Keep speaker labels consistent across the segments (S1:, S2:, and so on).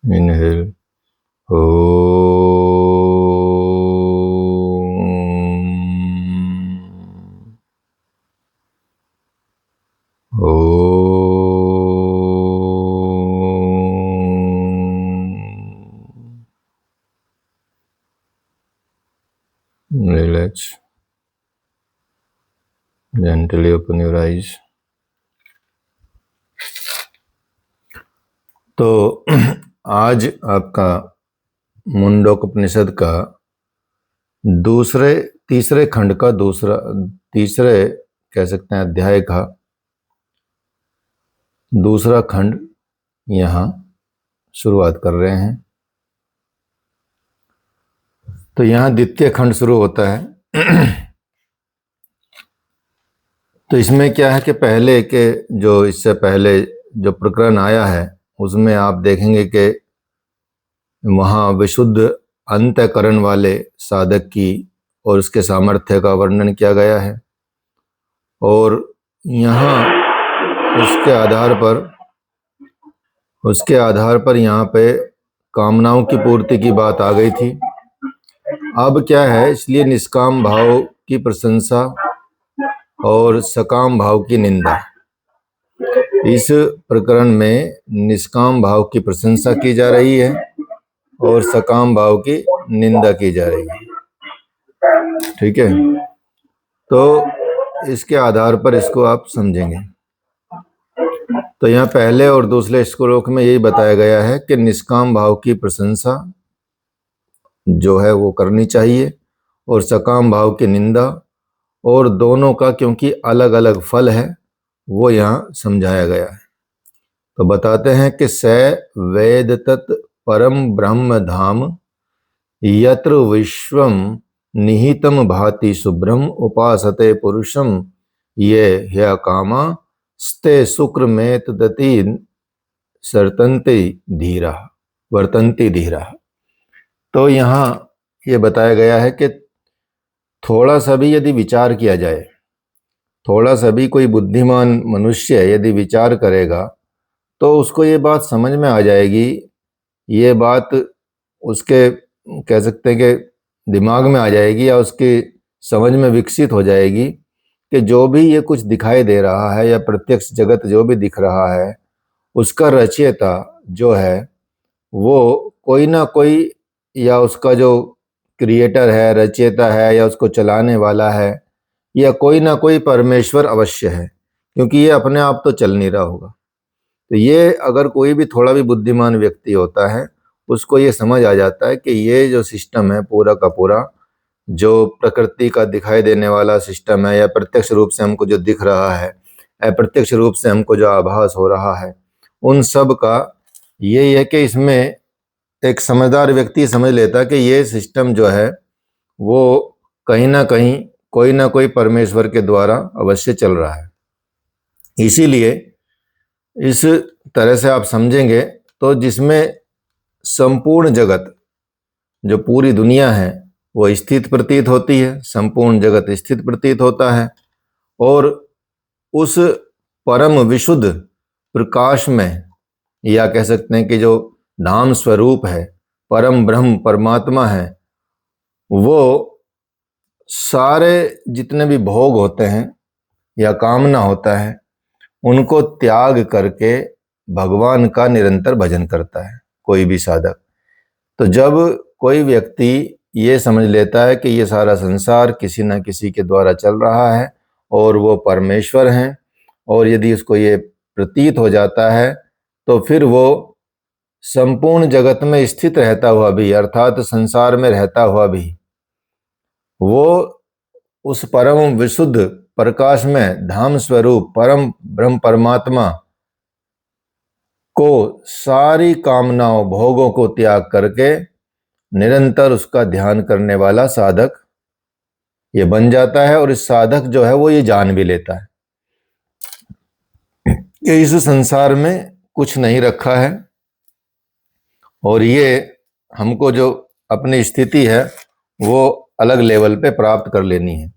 S1: Inhale. Relax. Gently open your eyes. तो आज आपका मुंडकोपनिषद का तीसरे खंड का तीसरे कह सकते हैं अध्याय का दूसरा खंड यहाँ शुरुआत कर रहे हैं। तो यहाँ द्वितीय खंड शुरू होता है। तो इसमें क्या है कि पहले के जो इससे पहले जो प्रकरण आया है उसमें आप देखेंगे कि वहाँ विशुद्ध अंतःकरण वाले साधक की और उसके सामर्थ्य का वर्णन किया गया है, और यहाँ उसके आधार पर यहाँ पे कामनाओं की पूर्ति की बात आ गई थी। अब क्या है, इसलिए निष्काम भाव की प्रशंसा और सकाम भाव की निंदा। इस प्रकरण में निष्काम भाव की प्रशंसा की जा रही है और सकाम भाव की निंदा की जा रही है। ठीक है, तो इसके आधार पर इसको आप समझेंगे। तो यहाँ पहले और दूसरे श्लोक में यही बताया गया है कि निष्काम भाव की प्रशंसा जो है वो करनी चाहिए और सकाम भाव की निंदा, और दोनों का क्योंकि अलग अलग फल है वो यहाँ समझाया गया है। तो बताते हैं कि स वेद तत् परम ब्रह्म धाम यत्र विश्वम निहितम भाति शुभ्रम उपासते पुरुषम ये ह्य कामा स्ते शुक्र में तदति वर्तन्ति धीरा। तो यहाँ ये बताया गया है कि थोड़ा सा भी यदि विचार किया जाए, थोड़ा सा भी कोई बुद्धिमान मनुष्य यदि विचार करेगा तो उसको ये बात समझ में आ जाएगी, ये बात उसके कह सकते हैं कि दिमाग में आ जाएगी या उसकी समझ में विकसित हो जाएगी कि जो भी ये कुछ दिखाई दे रहा है या प्रत्यक्ष जगत जो भी दिख रहा है उसका रचयिता जो है वो कोई ना कोई, या उसका जो क्रिएटर है, रचयिता है, या उसको चलाने वाला है, या कोई ना कोई परमेश्वर अवश्य है, क्योंकि ये अपने आप तो चल नहीं रहा होगा। तो ये अगर कोई भी थोड़ा भी बुद्धिमान व्यक्ति होता है उसको ये समझ आ जाता है कि ये जो सिस्टम है पूरा का पूरा, जो प्रकृति का दिखाई देने वाला सिस्टम है, या प्रत्यक्ष रूप से हमको जो दिख रहा है, अप्रत्यक्ष रूप से हमको जो आभास हो रहा है, उन सब का यही है कि इसमें एक समझदार व्यक्ति समझ लेता कि ये सिस्टम जो है वो कहीं ना कहीं कोई ना कोई परमेश्वर के द्वारा अवश्य चल रहा है। इसीलिए इस तरह से आप समझेंगे तो जिसमें संपूर्ण जगत, जो पूरी दुनिया है वो स्थित प्रतीत होती है, संपूर्ण जगत स्थित प्रतीत होता है, और उस परम विशुद्ध प्रकाश में, या कह सकते हैं कि जो नाम स्वरूप है, परम ब्रह्म परमात्मा है, वो सारे जितने भी भोग होते हैं या कामना होता है उनको त्याग करके भगवान का निरंतर भजन करता है कोई भी साधक। तो जब कोई व्यक्ति ये समझ लेता है कि ये सारा संसार किसी न किसी के द्वारा चल रहा है और वो परमेश्वर हैं, और यदि उसको ये प्रतीत हो जाता है तो फिर वो संपूर्ण जगत में स्थित रहता हुआ भी, अर्थात संसार में रहता हुआ भी, वो उस परम विशुद्ध प्रकाश में धाम स्वरूप परम ब्रह्म परमात्मा को सारी कामनाओं भोगों को त्याग करके निरंतर उसका ध्यान करने वाला साधक ये बन जाता है। और इस साधक जो है वो ये जान भी लेता है कि इस संसार में कुछ नहीं रखा है, और ये हमको जो अपनी स्थिति है वो अलग लेवल पे प्राप्त कर लेनी है।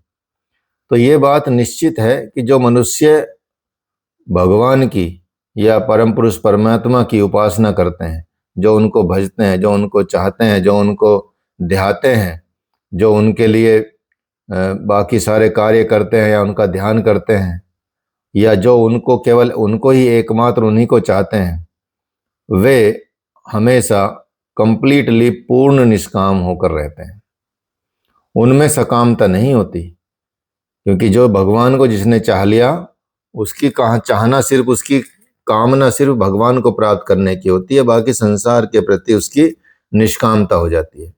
S1: तो ये बात निश्चित है कि जो मनुष्य भगवान की या परम पुरुष परमात्मा की उपासना करते हैं, जो उनको भजते हैं, जो उनको चाहते हैं, जो उनको ध्याते हैं, जो उनके लिए बाकी सारे कार्य करते हैं या उनका ध्यान करते हैं, या जो उनको केवल उनको ही एकमात्र उन्हीं को चाहते हैं, वे हमेशा कंप्लीटली पूर्ण निष्काम होकर रहते हैं। उनमें सकामता नहीं होती, क्योंकि जो भगवान को जिसने चाह लिया, उसकी चाहना सिर्फ, उसकी कामना सिर्फ भगवान को प्राप्त करने की होती है, बाकी संसार के प्रति उसकी निष्कामता हो जाती है।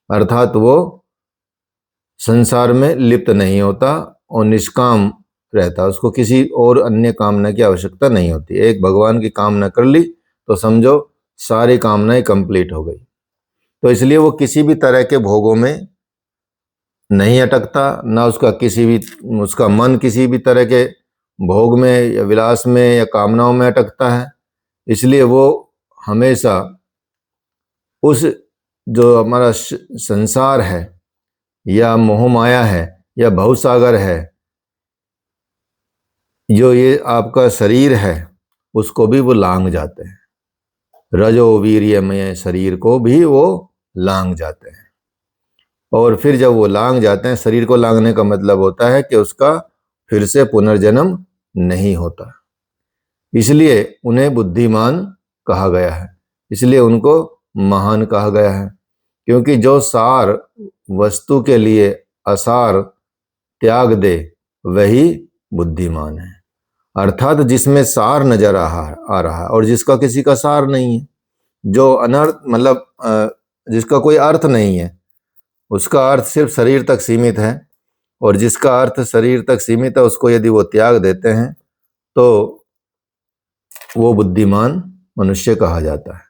S1: अर्थात वो संसार में लिप्त नहीं होता और निष्काम रहता, उसको किसी और अन्य कामना की आवश्यकता नहीं होती। एक भगवान की कामना कर ली तो समझो सारी कामनाएं कंप्लीट हो गई। तो इसलिए वो किसी भी तरह के भोगों में नहीं अटकता, ना उसका मन किसी भी तरह के भोग में या विलास में या कामनाओं में अटकता है। इसलिए वो हमेशा उस जो हमारा संसार है या मोह माया है या भवसागर है, जो ये आपका शरीर है, उसको भी वो लांघ जाते हैं। रजो वीर्यमय शरीर को भी वो लांघ जाते हैं। और फिर जब वो लांघ जाते हैं, शरीर को लांघने का मतलब होता है कि उसका फिर से पुनर्जन्म नहीं होता। इसलिए उन्हें बुद्धिमान कहा गया है, इसलिए उनको महान कहा गया है, क्योंकि जो सार वस्तु के लिए असार त्याग दे वही बुद्धिमान है। अर्थात जिसमें सार नजर आ रहा है और जिसका किसी का सार नहीं है, जो अनर्थ मतलब जिसका कोई अर्थ नहीं है, उसका अर्थ सिर्फ शरीर तक सीमित है, और जिसका अर्थ शरीर तक सीमित है उसको यदि वो त्याग देते हैं तो वो बुद्धिमान मनुष्य कहा जाता है,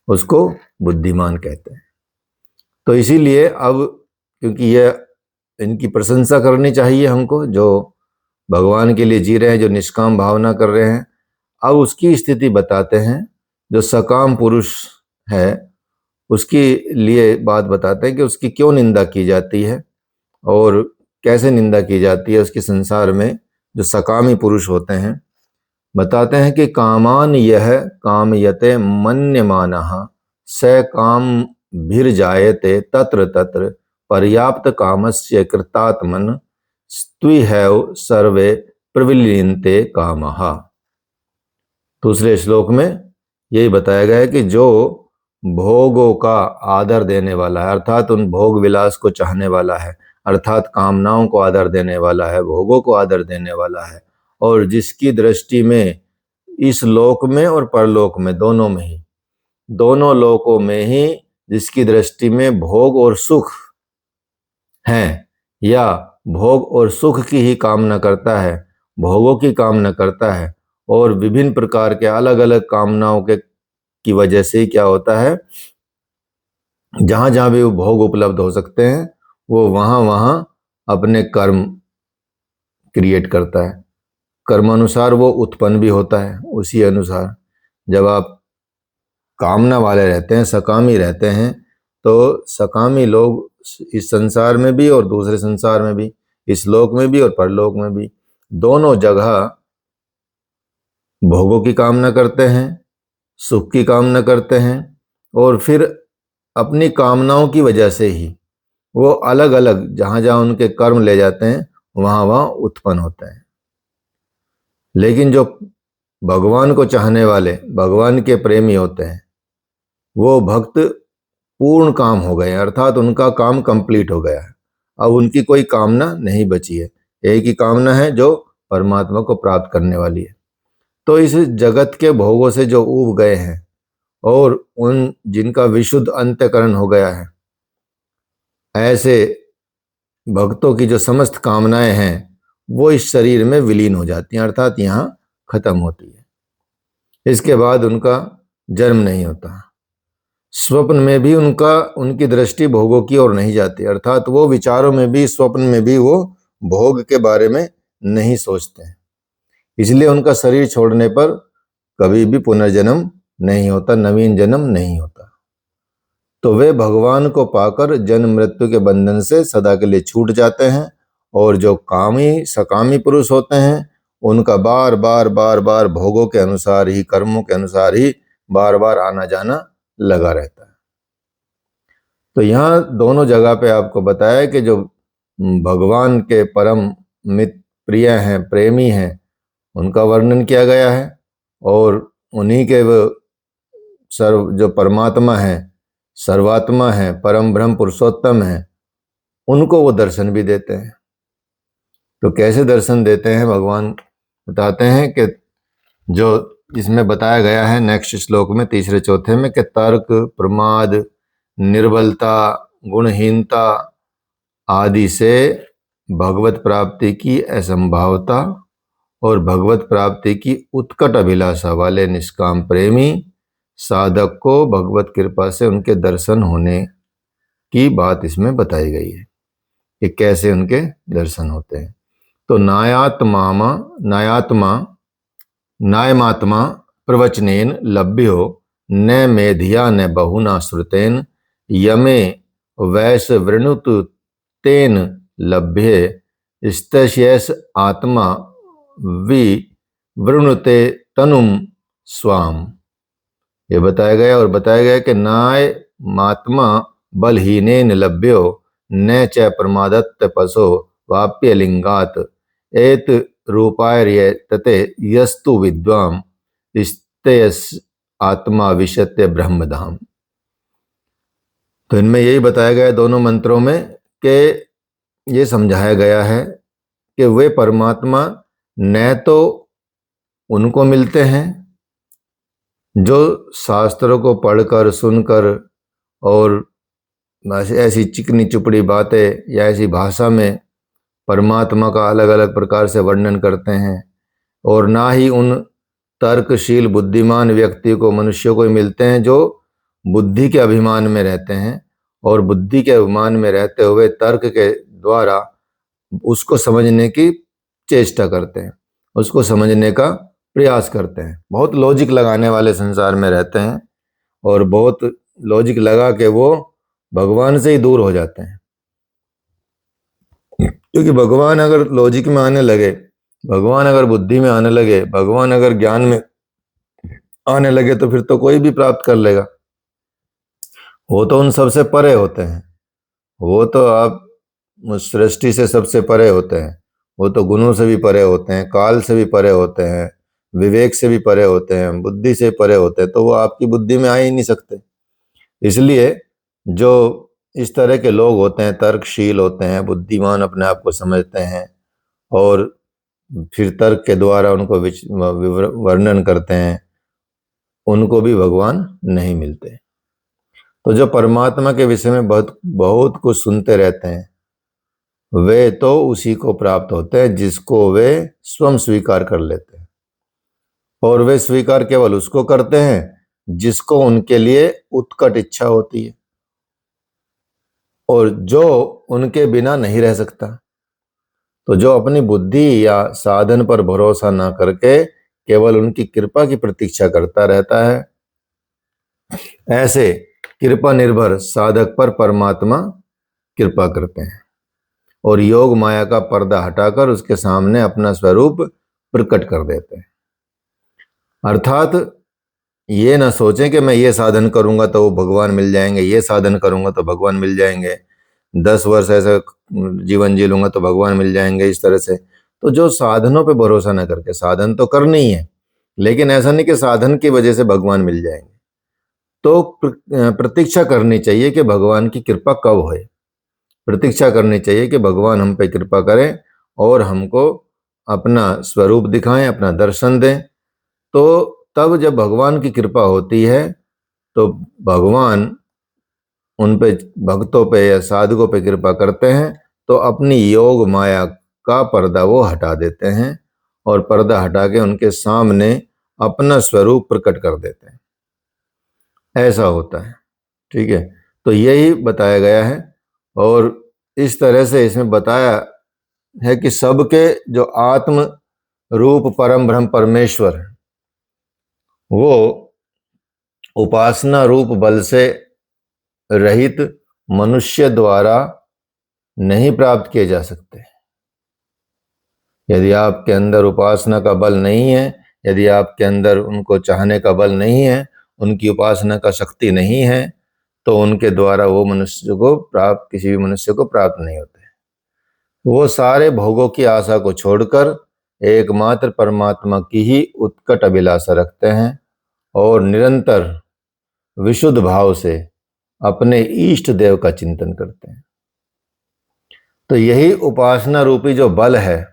S1: उसको बुद्धिमान कहते हैं। तो इसीलिए अब क्योंकि यह इनकी प्रशंसा करनी चाहिए हमको, जो भगवान के लिए जी रहे हैं, जो निष्काम भावना कर रहे हैं। अब उसकी स्थिति बताते हैं, जो सकाम पुरुष है उसके लिए बात बताते हैं कि उसकी क्यों निंदा की जाती है और कैसे निंदा की जाती है उसके संसार में जो सकामी पुरुष होते हैं। बताते हैं कि कामान यह कामयते मन्यमानः स काम भीर जायते तत्र तत्र पर्याप्त कामस्य कृतात्मन स्त्विहैव सर्वे प्रविलीनते कामः। दूसरे श्लोक में यही बताया गया है कि जो भोगों का आदर देने वाला है, अर्थात उन भोग विलास को चाहने वाला है, अर्थात कामनाओं को आदर देने वाला है, भोगों को आदर देने वाला है, और जिसकी दृष्टि में इस लोक में और परलोक में दोनों लोकों में ही जिसकी दृष्टि में भोग और सुख हैं, या भोग और सुख की ही कामना करता है, भोगों की कामना करता है, और विभिन्न प्रकार के अलग अलग कामनाओं के की वजह से क्या होता है, जहां जहां भी वो भोग उपलब्ध हो सकते हैं वो वहां वहां अपने कर्म क्रिएट करता है। कर्मानुसार वो उत्पन्न भी होता है। उसी अनुसार जब आप कामना वाले रहते हैं, सकामी रहते हैं, तो सकामी लोग इस संसार में भी और दूसरे संसार में भी, इस लोक में भी और परलोक में भी, दोनों जगह भोगों की कामना करते हैं, सुख की कामना करते हैं, और फिर अपनी कामनाओं की वजह से ही वो अलग अलग जहां जहां उनके कर्म ले जाते हैं वहां वहां उत्पन्न होते हैं। लेकिन जो भगवान को चाहने वाले, भगवान के प्रेमी होते हैं, वो भक्त पूर्ण काम हो गए, अर्थात उनका काम कंप्लीट हो गया है। अब उनकी कोई कामना नहीं बची है, एक ही कामना है जो परमात्मा को प्राप्त करने वाली है। तो इस जगत के भोगों से जो ऊब गए हैं और उन जिनका विशुद्ध अंतःकरण हो गया है, ऐसे भक्तों की जो समस्त कामनाएं हैं वो इस शरीर में विलीन हो जाती हैं, अर्थात यहाँ खत्म होती है। इसके बाद उनका जन्म नहीं होता। स्वप्न में भी उनकी दृष्टि भोगों की ओर नहीं जाती, अर्थात वो विचारों में भी, स्वप्न में भी वो भोग के बारे में नहीं सोचते हैं। इसलिए उनका शरीर छोड़ने पर कभी भी पुनर्जन्म नहीं होता, नवीन जन्म नहीं होता। तो वे भगवान को पाकर जन्म मृत्यु के बंधन से सदा के लिए छूट जाते हैं। और जो कामी सकामी पुरुष होते हैं उनका बार बार बार बार भोगों के अनुसार ही, कर्मों के अनुसार ही बार बार आना जाना लगा रहता है। तो यहाँ दोनों जगह पे आपको बताया कि जो भगवान के परम मित्र प्रिय हैं, प्रेमी हैं, उनका वर्णन किया गया है। और उन्हीं के वो जो परमात्मा है, सर्वात्मा है, परम ब्रह्म पुरुषोत्तम है, उनको वो दर्शन भी देते हैं। तो कैसे दर्शन देते हैं भगवान बताते हैं कि जो इसमें बताया गया है नेक्स्ट श्लोक में, तीसरे चौथे में, कि तर्क, प्रमाद, निर्बलता, गुणहीनता आदि से भगवत प्राप्ति की असंभावता और भगवत प्राप्ति की उत्कट अभिलाषा वाले निष्काम प्रेमी साधक को भगवत कृपा से उनके दर्शन होने की बात इसमें बताई गई है कि कैसे उनके दर्शन होते हैं। तो नायमात्मा प्रवचनेन लभ्यो न मेधिया न बहुना श्रुतेन यमे वैश वृणुत तेन लभ्ये स्तस्यैष आत्मा विवृणुते तनुम स्वाम। ये बताया गया। और बताया गया कि नाय मात्मा बलहीनेन लभ्यो न च प्रमादत्त पशो वाप्य लिंगात एत रूपाय तते यस्तु विद्वाम स्तेयस आत्मा विशत्य ब्रह्मधाम। तो इनमें यही बताया गया दोनों मंत्रों में कि ये समझाया गया है कि वे परमात्मा न तो उनको मिलते हैं जो शास्त्रों को पढ़कर, सुनकर और ऐसी चिकनी चुपड़ी बातें या ऐसी भाषा में परमात्मा का अलग अलग प्रकार से वर्णन करते हैं, और ना ही उन तर्कशील बुद्धिमान व्यक्ति को, मनुष्यों को मिलते हैं जो बुद्धि के अभिमान में रहते हैं और बुद्धि के अभिमान में रहते हुए तर्क के द्वारा उसको समझने की चेष्टा करते हैं, उसको समझने का प्रयास करते हैं। बहुत लॉजिक लगाने वाले संसार में रहते हैं और बहुत लॉजिक लगा के वो भगवान से ही दूर हो जाते हैं। क्योंकि भगवान अगर लॉजिक में आने लगे, भगवान अगर बुद्धि में आने लगे, भगवान अगर ज्ञान में आने लगे तो फिर तो कोई भी प्राप्त कर लेगा। वो तो उन सबसे परे होते हैं, वो तो आप सृष्टि से सबसे परे होते हैं, वो तो गुणों से भी परे होते हैं, काल से भी परे होते हैं, विवेक से भी परे होते हैं, बुद्धि से परे होते हैं। तो वो आपकी बुद्धि में आ ही नहीं सकते। इसलिए जो इस तरह के लोग होते हैं, तर्कशील होते हैं, बुद्धिमान अपने आप को समझते हैं और फिर तर्क के द्वारा उनको वर्णन करते हैं, उनको भी भगवान नहीं मिलते। तो जो परमात्मा के विषय में बहुत बहुत कुछ सुनते रहते हैं, वे तो उसी को प्राप्त होते हैं जिसको वे स्वयं स्वीकार कर लेते हैं। और वे स्वीकार केवल उसको करते हैं जिसको उनके लिए उत्कट इच्छा होती है और जो उनके बिना नहीं रह सकता। तो जो अपनी बुद्धि या साधन पर भरोसा ना करके केवल उनकी कृपा की प्रतीक्षा करता रहता है, ऐसे कृपा निर्भर साधक पर परमात्मा कृपा करते हैं और योग माया का पर्दा हटाकर उसके सामने अपना स्वरूप प्रकट कर देते हैं। अर्थात ये ना सोचें कि मैं ये साधन करूंगा तो वो भगवान मिल जाएंगे, ये साधन करूंगा तो भगवान मिल जाएंगे, 10 वर्ष ऐसा जीवन जी लूंगा तो भगवान मिल जाएंगे, इस तरह से। तो जो साधनों पे भरोसा ना करके, साधन तो करनी ही है लेकिन ऐसा नहीं कि साधन की वजह से भगवान मिल जाएंगे। तो प्रतीक्षा करनी चाहिए कि भगवान की कृपा कब होए, प्रतीक्षा करनी चाहिए कि भगवान हम पे कृपा करें और हमको अपना स्वरूप दिखाएं, अपना दर्शन दें। तो तब जब भगवान की कृपा होती है तो भगवान उन पे, भक्तों पे या साधकों पे कृपा करते हैं तो अपनी योग माया का पर्दा वो हटा देते हैं और पर्दा हटा के उनके सामने अपना स्वरूप प्रकट कर देते हैं। ऐसा होता है, ठीक है। तो यही बताया गया है और इस तरह से इसमें बताया है कि सबके जो आत्म रूप परम ब्रह्म परमेश्वर है, वो उपासना रूप बल से रहित मनुष्य द्वारा नहीं प्राप्त किए जा सकते। यदि आपके अंदर उपासना का बल नहीं है, यदि आपके अंदर उनको चाहने का बल नहीं है, उनकी उपासना का शक्ति नहीं है, तो उनके द्वारा वो मनुष्य को प्राप्त, किसी भी मनुष्य को प्राप्त नहीं होते। वो सारे भोगों की आशा को छोड़कर एकमात्र परमात्मा की ही उत्कट अभिलाषा रखते हैं और निरंतर विशुद्ध भाव से अपने इष्ट देव का चिंतन करते हैं। तो यही उपासना रूपी जो बल है,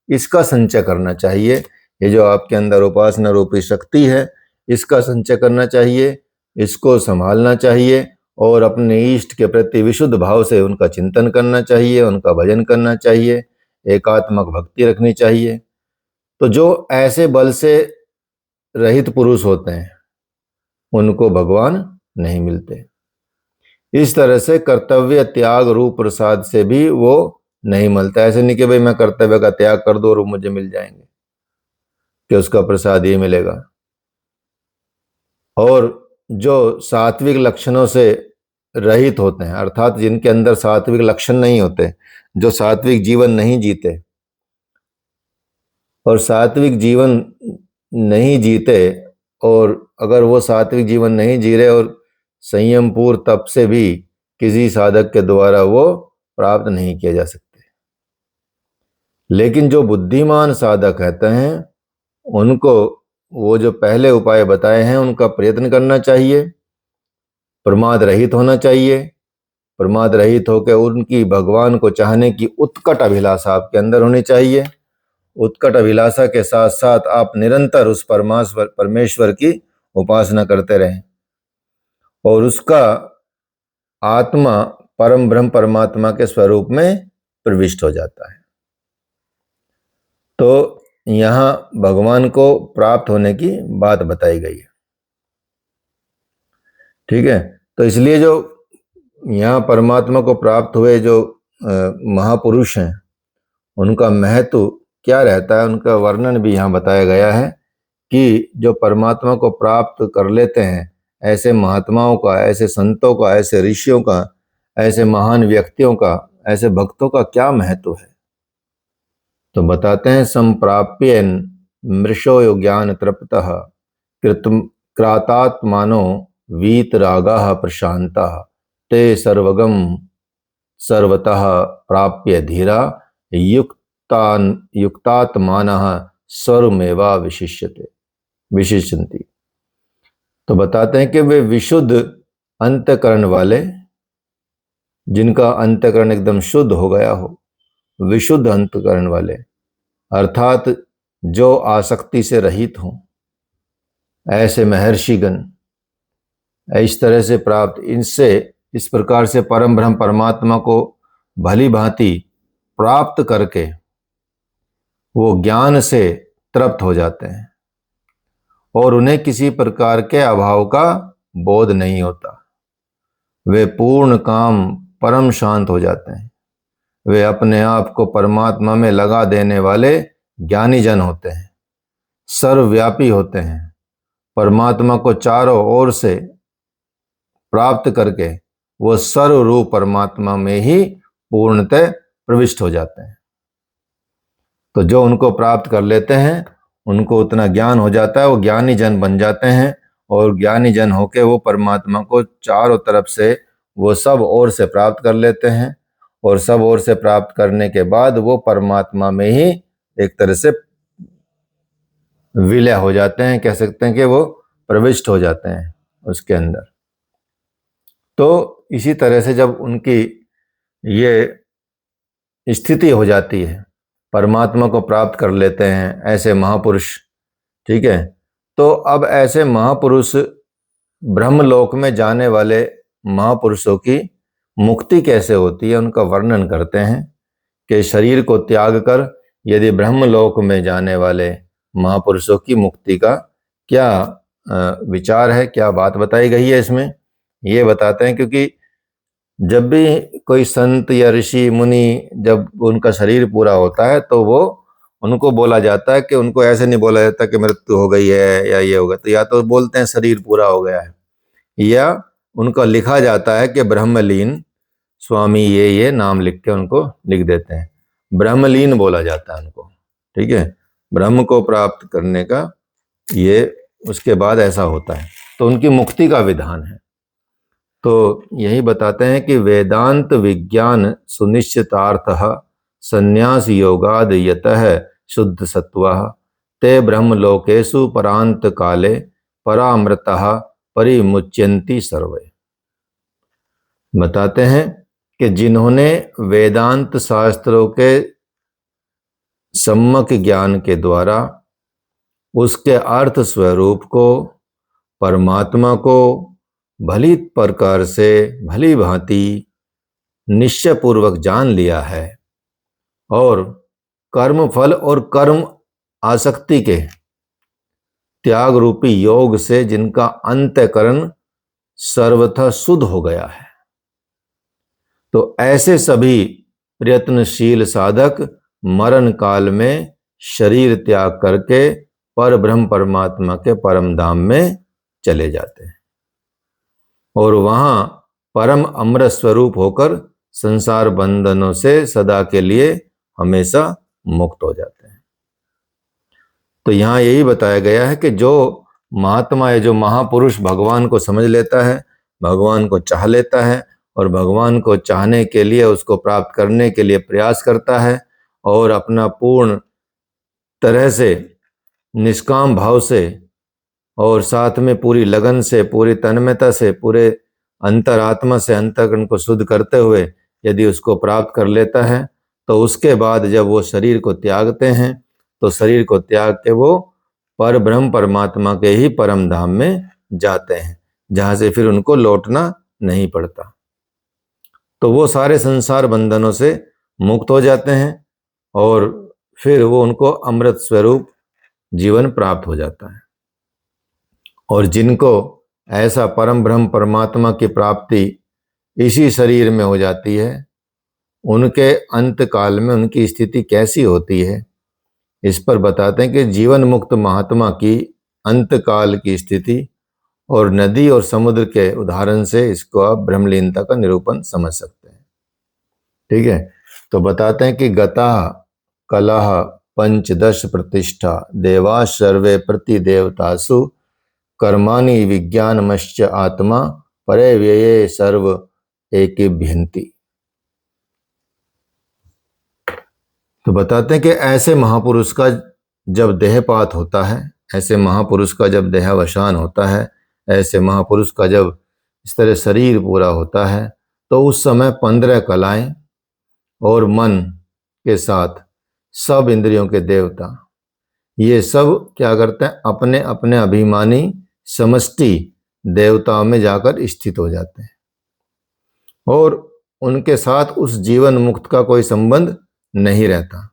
S1: इसका संचय करना चाहिए। ये जो आपके अंदर उपासना रूपी शक्ति है, इसका संचय करना चाहिए, इसको संभालना चाहिए और अपने इष्ट के प्रति विशुद्ध भाव से उनका चिंतन करना चाहिए, उनका भजन करना चाहिए, एकात्मक भक्ति रखनी चाहिए। तो जो ऐसे बल से रहित पुरुष होते हैं, उनको भगवान नहीं मिलते। इस तरह से कर्तव्य त्याग रूप प्रसाद से भी वो नहीं मिलता। ऐसे नहीं कि भाई मैं कर्तव्य का त्याग कर दूं और मुझे मिल जाएंगे, कि उसका प्रसाद ये मिलेगा। और जो सात्विक लक्षणों से रहित होते हैं, अर्थात जिनके अंदर सात्विक लक्षण नहीं होते, जो सात्विक जीवन नहीं जीते, और सात्विक जीवन नहीं जीते, और अगर वो सात्विक जीवन नहीं जी रहे और संयम पूर्ण तप से भी किसी साधक के द्वारा वो प्राप्त नहीं किया जा सकते। लेकिन जो बुद्धिमान साधक रहते हैं, उनको वो जो पहले उपाय बताए हैं उनका प्रयत्न करना चाहिए, प्रमाद रहित होना चाहिए। प्रमाद रहित होकर उनकी भगवान को चाहने की उत्कट अभिलाषा आपके अंदर होनी चाहिए। उत्कट अभिलाषा के साथ साथ आप निरंतर उस परमेश्वर की उपासना करते रहें और उसका आत्मा परम ब्रह्म परमात्मा के स्वरूप में प्रविष्ट हो जाता है। तो यहाँ भगवान को प्राप्त होने की बात बताई गई है। ठीक है, तो इसलिए जो यहाँ परमात्मा को प्राप्त हुए जो महापुरुष हैं, उनका महत्व क्या रहता है, उनका वर्णन भी यहाँ बताया गया है कि जो परमात्मा को प्राप्त कर लेते हैं, ऐसे महात्माओं का, ऐसे संतों का, ऐसे ऋषियों का, ऐसे महान व्यक्तियों का, ऐसे भक्तों का क्या महत्व है। तो बताते हैं, संप्राप्यन मृषो ज्ञान तृप्तः क्रातात्मानो वीतरागाः प्रशान्तः ते सर्वगम सर्वतः प्राप्य धीरा युक्तात्मानः स्वरमेवा विशिष्यन्ति। तो बताते हैं कि वे विशुद्ध अंतकरण वाले, जिनका अंतकरण एकदम शुद्ध हो गया हो, विशुद्ध अंतकरण वाले, अर्थात जो आसक्ति से रहित हों, ऐसे महर्षिगण इस तरह से प्राप्त, इनसे इस प्रकार से परम ब्रह्म परमात्मा को भली भांति प्राप्त करके वो ज्ञान से तृप्त हो जाते हैं और उन्हें किसी प्रकार के अभाव का बोध नहीं होता। वे पूर्ण काम परम शांत हो जाते हैं। वे अपने आप को परमात्मा में लगा देने वाले ज्ञानी जन होते हैं, सर्वव्यापी होते हैं। परमात्मा को चारों ओर से प्राप्त करके वो सर्वरूप परमात्मा में ही पूर्णतः प्रविष्ट हो जाते हैं। तो जो उनको प्राप्त कर लेते हैं, उनको उतना ज्ञान हो जाता है, वो ज्ञानी जन बन जाते हैं और ज्ञानी जन होके वो परमात्मा को चारों तरफ से, वो सब ओर से प्राप्त कर लेते हैं और सब ओर से प्राप्त करने के बाद वो परमात्मा में ही एक तरह से विलय हो जाते हैं, कह सकते हैं कि वो प्रविष्ट हो जाते हैं उसके अंदर। तो इसी तरह से जब उनकी ये स्थिति हो जाती है, परमात्मा को प्राप्त कर लेते हैं ऐसे महापुरुष, ठीक है, तो अब ऐसे महापुरुष, ब्रह्मलोक में जाने वाले महापुरुषों की मुक्ति कैसे होती है, उनका वर्णन करते हैं कि शरीर को त्याग कर यदि ब्रह्मलोक में जाने वाले महापुरुषों की मुक्ति का क्या विचार है, क्या बात बताई गई है इसमें, ये बताते हैं। क्योंकि जब भी कोई संत या ऋषि मुनि, जब उनका शरीर पूरा होता है तो वो उनको बोला जाता है कि, उनको ऐसे नहीं बोला जाता कि मृत्यु हो गई है या ये होगा, तो या तो बोलते हैं शरीर पूरा हो गया है, या उनका लिखा जाता है कि ब्रह्मलीन स्वामी ये नाम लिख के उनको लिख देते हैं, ब्रह्मलीन बोला जाता है उनको। ठीक है, ब्रह्म को प्राप्त करने का ये उसके बाद ऐसा होता है, तो उनकी मुक्ति का विधान है। तो यही बताते हैं कि वेदांत विज्ञान सुनिश्चितार्थः संन्यास योगाद यतः शुद्ध सत्वः ते ब्रह्मलोकेषु परांत काले परामृतः परिमुच्यन्ति सर्वे। बताते हैं कि जिन्होंने वेदांत शास्त्रों के सम्यक ज्ञान के द्वारा उसके अर्थ स्वरूप को, परमात्मा को भली प्रकार से भली भांति निश्चय पूर्वक जान लिया है और कर्म फल और कर्म आसक्ति के त्याग रूपी योग से जिनका अंतःकरण सर्वथा शुद्ध हो गया है, तो ऐसे सभी प्रयत्नशील साधक मरण काल में शरीर त्याग करके पर ब्रह्म परमात्मा के परम धाम में चले जाते हैं और वहां परम अमृत स्वरूप होकर संसार बंधनों से सदा के लिए हमेशा मुक्त हो जाते हैं। तो यहाँ यही बताया गया है कि जो महात्मा है, जो महापुरुष भगवान को समझ लेता है, भगवान को चाह लेता है और भगवान को चाहने के लिए, उसको प्राप्त करने के लिए प्रयास करता है और अपना पूर्ण तरह से निष्काम भाव से और साथ में पूरी लगन से, पूरी तन्मयता से, पूरे अंतरात्मा से अंतःकरण को शुद्ध करते हुए यदि उसको प्राप्त कर लेता है, तो उसके बाद जब वो शरीर को त्यागते हैं तो शरीर को त्याग के वो पर ब्रह्म परमात्मा के ही परम धाम में जाते हैं, जहाँ से फिर उनको लौटना नहीं पड़ता। तो वो सारे संसार बंधनों से मुक्त हो जाते हैं और फिर वो उनको अमृत स्वरूप जीवन प्राप्त हो जाता है। और जिनको ऐसा परम ब्रह्म परमात्मा की प्राप्ति इसी शरीर में हो जाती है, उनके अंत काल में उनकी स्थिति कैसी होती है, इस पर बताते हैं कि जीवन मुक्त महात्मा की अंत काल की स्थिति और नदी और समुद्र के उदाहरण से इसको आप ब्रह्मलीनता का निरूपण समझ सकते हैं। ठीक है, तो बताते हैं कि गता कलह पंचदश प्रतिष्ठा देवा सर्वे प्रति देवतासु कर्माणि विज्ञानमश्च आत्मा परे व्यये सर्व एकिभ्यन्ति। तो बताते हैं कि ऐसे महापुरुष का जब देहपात होता है, ऐसे महापुरुष का जब देहावसान होता है, ऐसे महापुरुष का जब इस तरह शरीर पूरा होता है, तो उस समय 15 कलाएं और मन के साथ सब इंद्रियों के देवता ये सब क्या करते हैं, अपने अपने अभिमानी समष्टि देवताओं में जाकर स्थित हो जाते हैं और उनके साथ उस जीवन मुक्त का कोई संबंध नहीं रहता।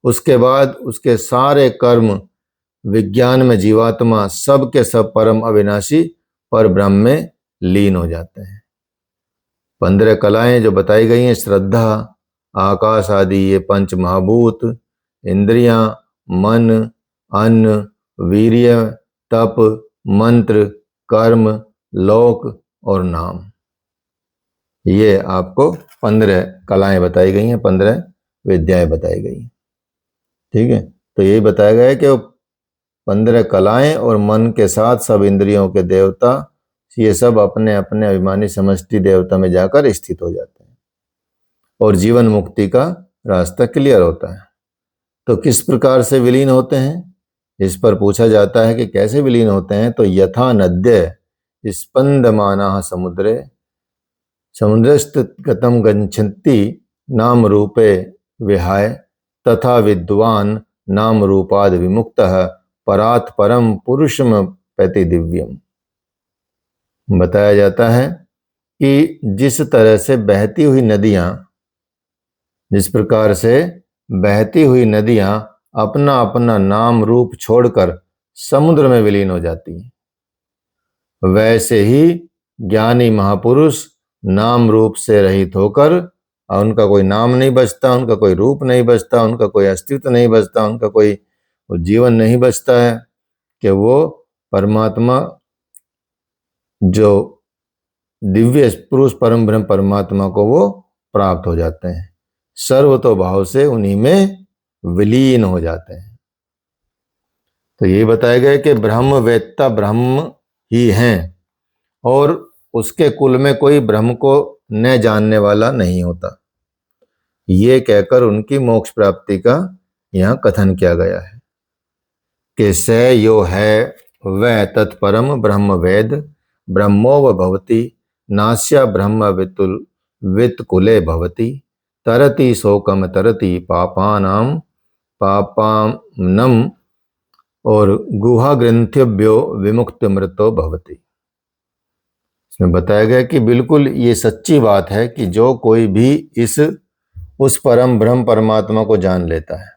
S1: उसके बाद उसके सारे कर्म विज्ञान में जीवात्मा सब के सब परम अविनाशी पर ब्रह्म में लीन हो जाते हैं। 15 कलाएं जो बताई गई हैं, श्रद्धा, आकाश आदि ये पंच महाभूत, इंद्रियां, मन, अन्न, वीर्य, तप, मंत्र, कर्म, लोक और नाम, ये आपको 15 कलाएं बताई गई हैं, 15 विद्याएं बताई गई। ठीक है, तो यही बताया गया है कि 15 कलाएं और मन के साथ सब इंद्रियों के देवता ये सब अपने अपने अभिमानी समष्टि देवता में जाकर स्थित हो जाते हैं और जीवन मुक्ति का रास्ता क्लियर होता है। तो किस प्रकार से विलीन होते हैं, इस पर पूछा जाता है कि कैसे विलीन होते हैं। तो यथा नद्य स्पंदमानाः समुद्रे समुद्रस्तगतं गच्छन्ति नाम रूपे विहाय तथा विद्वान नाम रूपाद विमुक्तः परात् परम पुरुषम पैति दिव्यम। बताया जाता है कि जिस तरह से बहती हुई नदियां, जिस प्रकार से बहती हुई नदियां अपना अपना नाम रूप छोड़कर समुद्र में विलीन हो जाती हैं, वैसे ही ज्ञानी महापुरुष नाम रूप से रहित होकर, उनका कोई नाम नहीं बचता, उनका कोई रूप नहीं बचता, उनका कोई अस्तित्व नहीं बचता, उनका कोई जीवन नहीं बचता है कि वो परमात्मा जो दिव्य पुरुष परम ब्रह्म परमात्मा को वो प्राप्त हो जाते हैं, सर्वतो भाव से उन्हीं में विलीन हो जाते हैं। तो ये बताया गया कि ब्रह्म वेत्ता ब्रह्म ही हैं और उसके कुल में कोई ब्रह्म को न जानने वाला नहीं होता, ये कहकर उनकी मोक्ष प्राप्ति का यहाँ कथन किया गया है कि स यो है वह तत्परम ब्रह्म वेद ब्रह्मोव भवति नास्या ब्रह्म वितुल वित्कुले भवति तरति शोकम तरति पापानाम पापानम और गुहा ग्रंथिभ्यो विमुक्त मृतो भवति। इसमें बताया गया कि बिल्कुल ये सच्ची बात है कि जो कोई भी उस परम ब्रह्म परमात्मा को जान लेता है,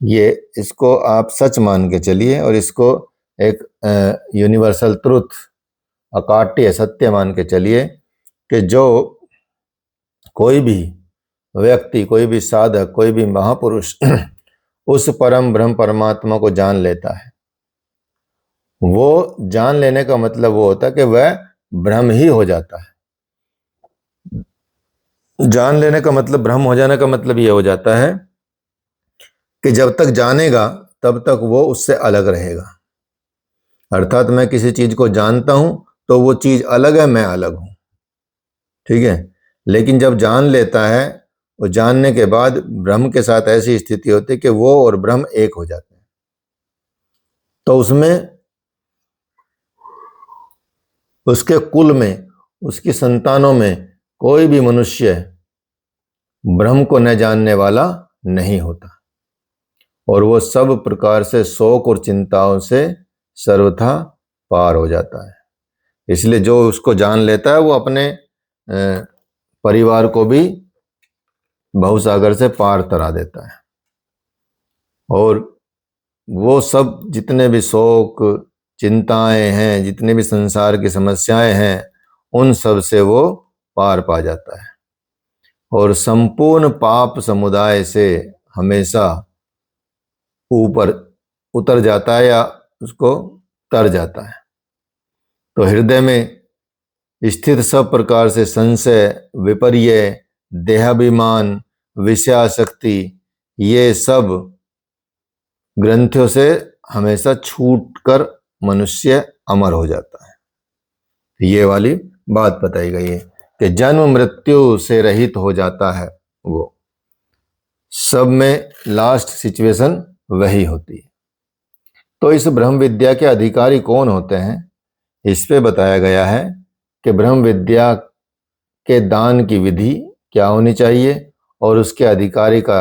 S1: ये इसको आप सच मान के चलिए और इसको एक यूनिवर्सल ट्रुथ, अकाट्य सत्य मान के चलिए कि जो कोई भी व्यक्ति, कोई भी साधक, कोई भी महापुरुष उस परम ब्रह्म परमात्मा को जान लेता है, वो जान लेने का मतलब वो होता है कि वह ब्रह्म ही हो जाता है। जान लेने का मतलब, ब्रह्म हो जाने का मतलब ये हो जाता है कि जब तक जानेगा तब तक वो उससे अलग रहेगा। अर्थात मैं किसी चीज को जानता हूं तो वो चीज अलग है, मैं अलग हूं, ठीक है। लेकिन जब जान लेता है, वो जानने के बाद ब्रह्म के साथ ऐसी स्थिति होती है कि वो और ब्रह्म एक हो जाते हैं। तो उसमें उसके कुल में, उसकी संतानों में कोई भी मनुष्य ब्रह्म को न जानने वाला नहीं होता और वो सब प्रकार से शोक और चिंताओं से सर्वथा पार हो जाता है। इसलिए जो उसको जान लेता है वो अपने परिवार को भी भवसागर से पार करा देता है और वो सब जितने भी शोक चिंताएं हैं, जितने भी संसार की समस्याएं हैं, उन सब से वो पार पा जाता है और संपूर्ण पाप समुदाय से हमेशा ऊपर उतर जाता है या उसको तर जाता है। तो हृदय में स्थित सब प्रकार से संशय, विपर्य, देहाभिमान, विषयासक्ति, ये सब ग्रंथियों से हमेशा छूटकर मनुष्य अमर हो जाता है। ये वाली बात बताई गई है कि जन्म मृत्यु से रहित हो जाता है वो। सब में लास्ट सिचुएशन वही होती है। तो इस ब्रह्म विद्या के अधिकारी कौन होते हैं, इस पे बताया गया है कि ब्रह्म विद्या के दान की विधि क्या होनी चाहिए और उसके अधिकारी का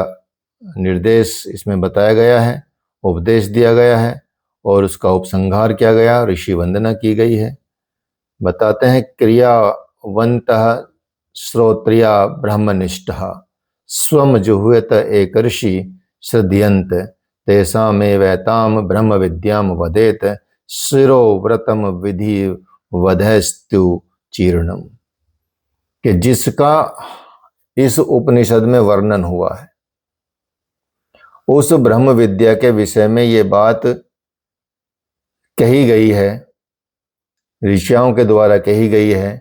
S1: निर्देश इसमें बताया गया है, उपदेश दिया गया है और उसका उपसंहार किया गया, ऋषि वंदना की गई है। बताते हैं क्रियावंतः श्रोत्रिया ब्रह्मनिष्ठः स्वम जुह्वत एक ऋषि श्रद्धयन्त तेषामेवैतां ब्रह्म विद्याम वदेत शिरो व्रतम विधि वधस्तु चीर्णम। कि जिसका इस उपनिषद में वर्णन हुआ है, उस ब्रह्म विद्या के विषय में ये बात कही गई है, ऋषियों के द्वारा कही गई है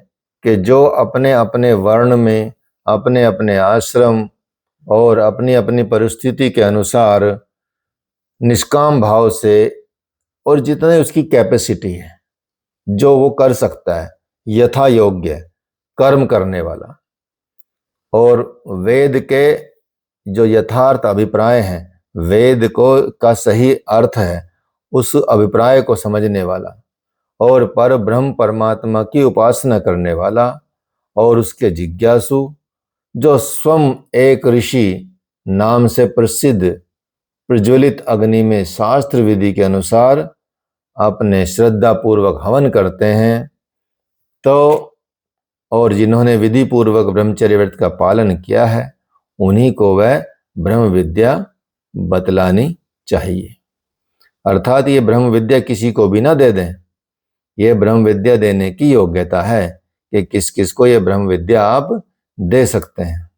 S1: कि जो अपने अपने वर्ण में, अपने अपने आश्रम और अपनी अपनी परिस्थिति के अनुसार निष्काम भाव से और जितने उसकी कैपेसिटी है, जो वो कर सकता है, यथा योग्य कर्म करने वाला और वेद के जो यथार्थ अभिप्राय हैं, वेद को का सही अर्थ है, उस अभिप्राय को समझने वाला और पर ब्रह्म परमात्मा की उपासना करने वाला और उसके जिज्ञासु, जो स्वयं एक ऋषि नाम से प्रसिद्ध प्रज्वलित अग्नि में शास्त्र विधि के अनुसार अपने श्रद्धा पूर्वक हवन करते हैं, तो और जिन्होंने विधि पूर्वक ब्रह्मचर्य व्रत का पालन किया है, उन्हीं को वह ब्रह्म विद्या बतलानी चाहिए। अर्थात ये ब्रह्म विद्या किसी को भी ना दे दें, ये ब्रह्म विद्या देने की योग्यता है कि किस किस को ये ब्रह्म विद्या आप दे सकते हैं।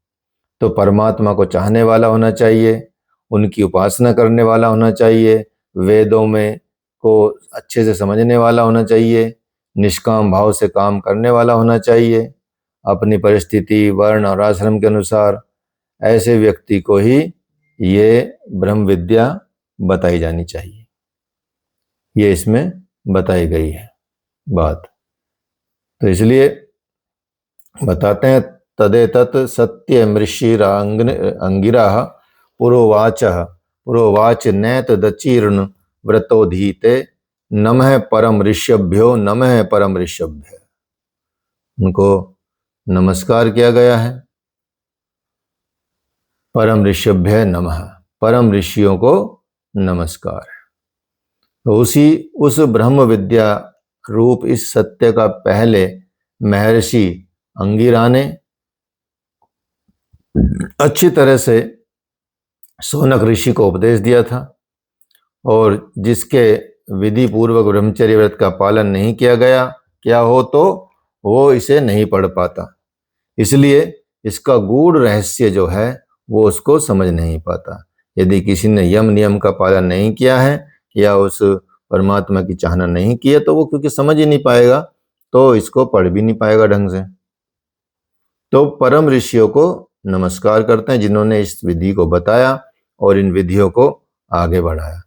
S1: तो परमात्मा को चाहने वाला होना चाहिए, उनकी उपासना करने वाला होना चाहिए, वेदों में को अच्छे से समझने वाला होना चाहिए, निष्काम भाव से काम करने वाला होना चाहिए, अपनी परिस्थिति, वर्ण और आश्रम के अनुसार। ऐसे व्यक्ति को ही ये ब्रह्म विद्या बताई जानी चाहिए। ये इसमें बताई गई है बात। तो इसलिए बताते हैं, तदेतत् सत्यम ऋषिरांगिरा पुरोवाच नैतदचीर्ण व्रतोधीते नमः परम ऋषभ्यो नमः परम ऋषभ्य। उनको नमस्कार किया गया है। परम ऋषभ्य नमः, परम ऋषियों को नमस्कार। तो उस ब्रह्म विद्या रूप इस सत्य का पहले महर्षि अंगिरा ने अच्छी तरह से शौनक ऋषि को उपदेश दिया था, और जिसके विधि पूर्वक ब्रह्मचर्य व्रत का पालन नहीं किया गया हो तो वो इसे नहीं पढ़ पाता। इसलिए इसका गूढ़ रहस्य जो है वो उसको समझ नहीं पाता। यदि किसी ने यम नियम का पालन नहीं किया है या उस परमात्मा की चाहना नहीं की है तो वो क्योंकि समझ ही नहीं पाएगा, तो इसको पढ़ भी नहीं पाएगा ढंग से। तो परम ऋषियों को नमस्कार करते हैं जिन्होंने इस विधि को बताया और इन विधियों को आगे बढ़ाया।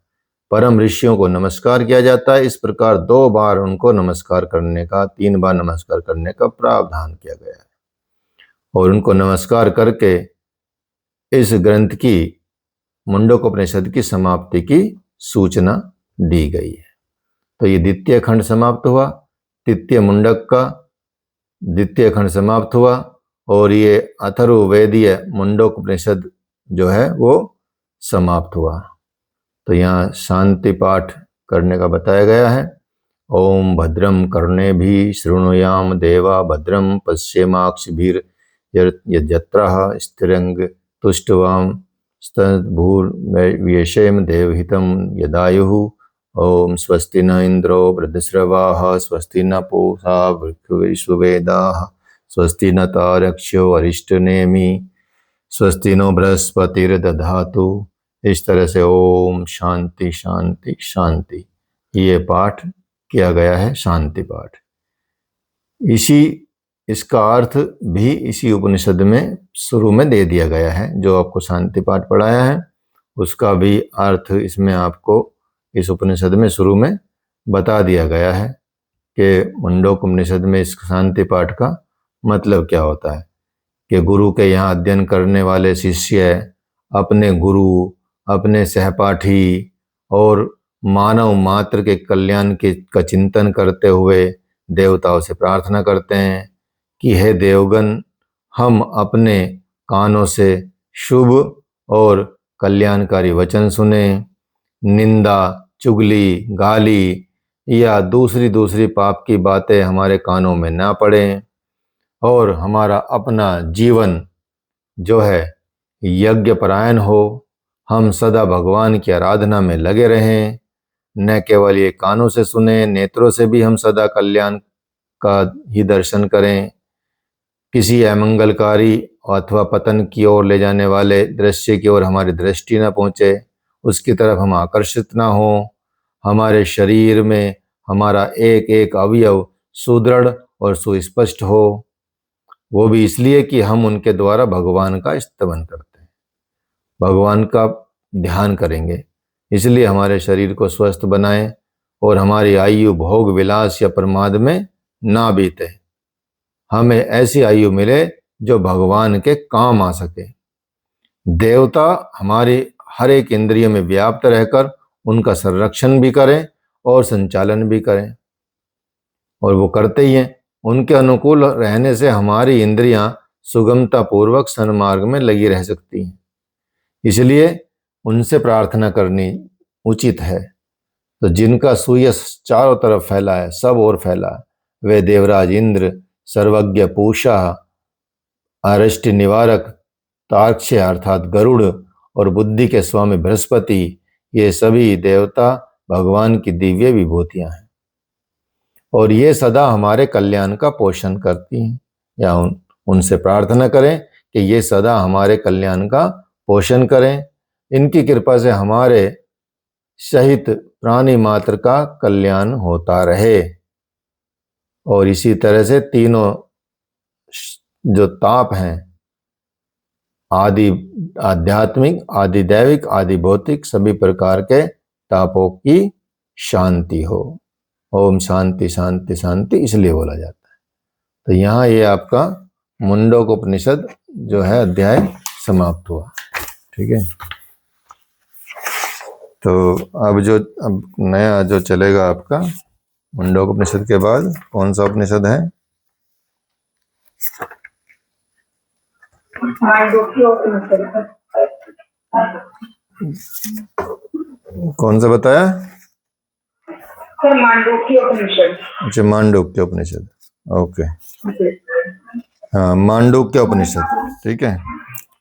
S1: परम ऋषियों को नमस्कार किया जाता है। इस प्रकार 2 बार उनको नमस्कार करने का, 3 बार नमस्कार करने का प्रावधान किया गया है, और उनको नमस्कार करके इस ग्रंथ की, मुंडकोपनिषद की समाप्ति की सूचना दी गई है। तो ये द्वितीय खंड समाप्त हुआ, तृतीय मुंडक का द्वितीय खंड समाप्त हुआ, और ये अथर्ववेदीय मुंडकोपनिषद जो है वो समाप्त हुआ। तो यहाँ शांति पाठ करने का बताया गया है। ओम भद्रम कर्णेभिः शृणुयाम देवा भद्रम पश्येमाक्षभिर्यजत्राः स्थिरंग तुष्टवाम स्तभूर्व्यशेम देवहितं यदायुः। ओम स्वस्ति न इंद्रो वृद्धश्रवाः स्वस्ति न पूषा विश्ववेदाः स्वस्ति न तारक्ष्यो अरिष्टनेमि स्वस्ति नो बृहस्पतिर्दधातु। इस तरह से ओम शांति शांति शांति ये पाठ किया गया है, शांति पाठ। इसका अर्थ भी इसी उपनिषद में शुरू में दे दिया गया है। जो आपको शांति पाठ पढ़ाया है उसका भी अर्थ इसमें आपको इस उपनिषद में शुरू में बता दिया गया है कि मुंडकोपनिषद में इस शांति पाठ का मतलब क्या होता है कि गुरु के यहाँ अध्ययन करने वाले शिष्य अपने गुरु, अपने सहपाठी और मानव मात्र के कल्याण का चिंतन करते हुए देवताओं से प्रार्थना करते हैं कि हे देवगण, हम अपने कानों से शुभ और कल्याणकारी वचन सुने, निंदा, चुगली, गाली या दूसरी पाप की बातें हमारे कानों में ना पड़ें, और हमारा अपना जीवन जो है यज्ञ परायण हो। हम सदा भगवान की आराधना में लगे रहें, न केवल ये कानों से सुने, नेत्रों से भी हम सदा कल्याण का ही दर्शन करें। किसी अमंगलकारी अथवा पतन की ओर ले जाने वाले दृश्य की ओर हमारी दृष्टि न पहुँचे, उसकी तरफ हम आकर्षित ना हो। हमारे शरीर में हमारा एक एक अवयव सुदृढ़ और सुस्पष्ट हो, वो भी इसलिए कि हम उनके द्वारा भगवान का स्तवन करते हैं, भगवान का ध्यान करेंगे। इसलिए हमारे शरीर को स्वस्थ बनाएं और हमारी आयु भोग विलास या प्रमाद में ना बीते। हमें ऐसी आयु मिले जो भगवान के काम आ सके। देवता हमारी हर एक इंद्रिय में व्याप्त रहकर उनका संरक्षण भी करें और संचालन भी करें, और वो करते ही हैं। उनके अनुकूल रहने से हमारी इंद्रियां सुगमता पूर्वक सन्मार्ग में लगी रह सकती हैं। इसलिए उनसे प्रार्थना करनी उचित है। तो जिनका सुयश चारों तरफ फैला है, सब ओर फैला, वे देवराज इंद्र, सर्वज्ञ पूषा, अरिष्ट निवारक तार्क्ष्य अर्थात गरुड़, और बुद्धि के स्वामी बृहस्पति, ये सभी देवता भगवान की दिव्य विभूतियां हैं, और ये सदा हमारे कल्याण का पोषण करती हैं। या उनसे प्रार्थना करें कि ये सदा हमारे कल्याण का पोषण करें। इनकी कृपा से हमारे सहित प्राणी मात्र का कल्याण होता रहे। और इसी तरह से तीनों जो ताप हैं, आदि आध्यात्मिक, आदि दैविक, आदि भौतिक, सभी प्रकार के तापों की शांति हो। ओम शांति शांति शांति इसलिए बोला जाता है। तो यहाँ ये आपका मुंडकोपनिषद जो है अध्याय समाप्त हुआ। ठीक है, तो अब नया जो चलेगा आपका मुंडकोपनिषद के बाद कौन सा उपनिषद है? कौन सा बताया?
S2: मांडूक्य उपनिषद।
S1: अच्छा, मांडूक्य उपनिषद। ओके, हाँ, मांडूक्य उपनिषद। ठीक है,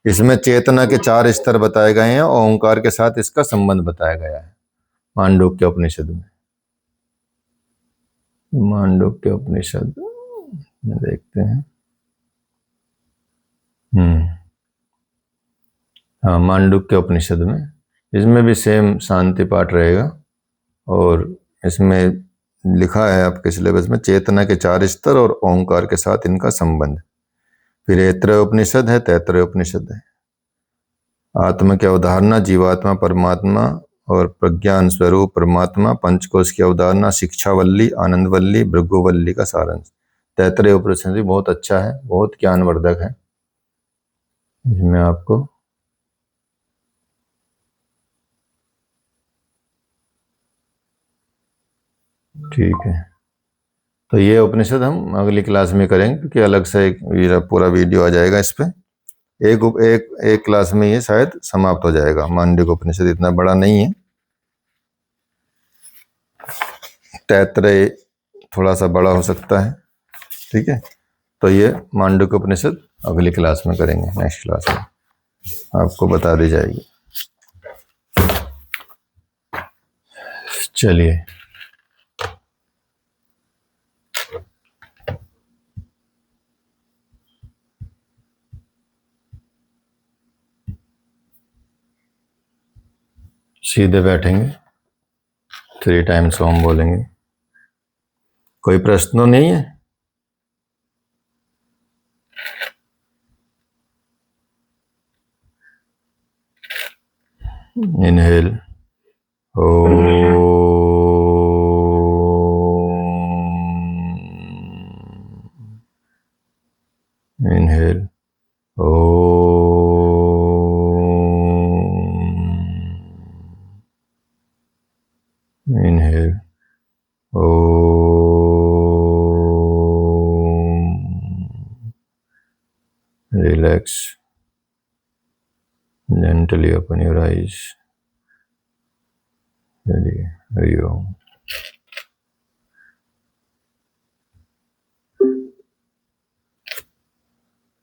S1: इसमें चेतना के 4 स्तर बताए गए हैं, ओंकार के साथ इसका संबंध बताया गया है मांडूक्य उपनिषद में। मांडूक्य उपनिषद में देखते हैं। हाँ, मांडूक्य उपनिषद में, इसमें भी सेम शांति पाठ रहेगा और इसमें लिखा है आपके सिलेबस में चेतना के 4 स्तर और ओंकार के साथ इनका संबंध। फिर ऐतरेय उपनिषद है, तैतरेय उपनिषद है। आत्मा की अवधारणा, जीवात्मा, परमात्मा और प्रज्ञान स्वरूप परमात्मा, पंचकोश की अवधारणा, शिक्षावल्ली, आनंदवल्ली, भृगुवल्ली का सारांश। तैतरेय उपनिषद भी बहुत अच्छा है, बहुत ज्ञानवर्धक है। इसमें आपको ठीक है, तो ये उपनिषद हम अगली क्लास में करेंगे, क्योंकि अलग से एक पूरा वीडियो आ जाएगा इस पे। एक क्लास में ये शायद समाप्त हो जाएगा। मांडूक्य उपनिषद इतना बड़ा नहीं है, तैतरेय थोड़ा सा बड़ा हो सकता है। ठीक है, तो ये मांडूक्य उपनिषद अगली क्लास में करेंगे, नेक्स्ट क्लास में आपको बता दी जाएगी। चलिए, सीधे बैठेंगे, 3 टाइम्स ओम बोलेंगे। कोई प्रश्न नहीं है? Inhale inhale inhale relax gently, open your eyes. चलिए, हरि ओम।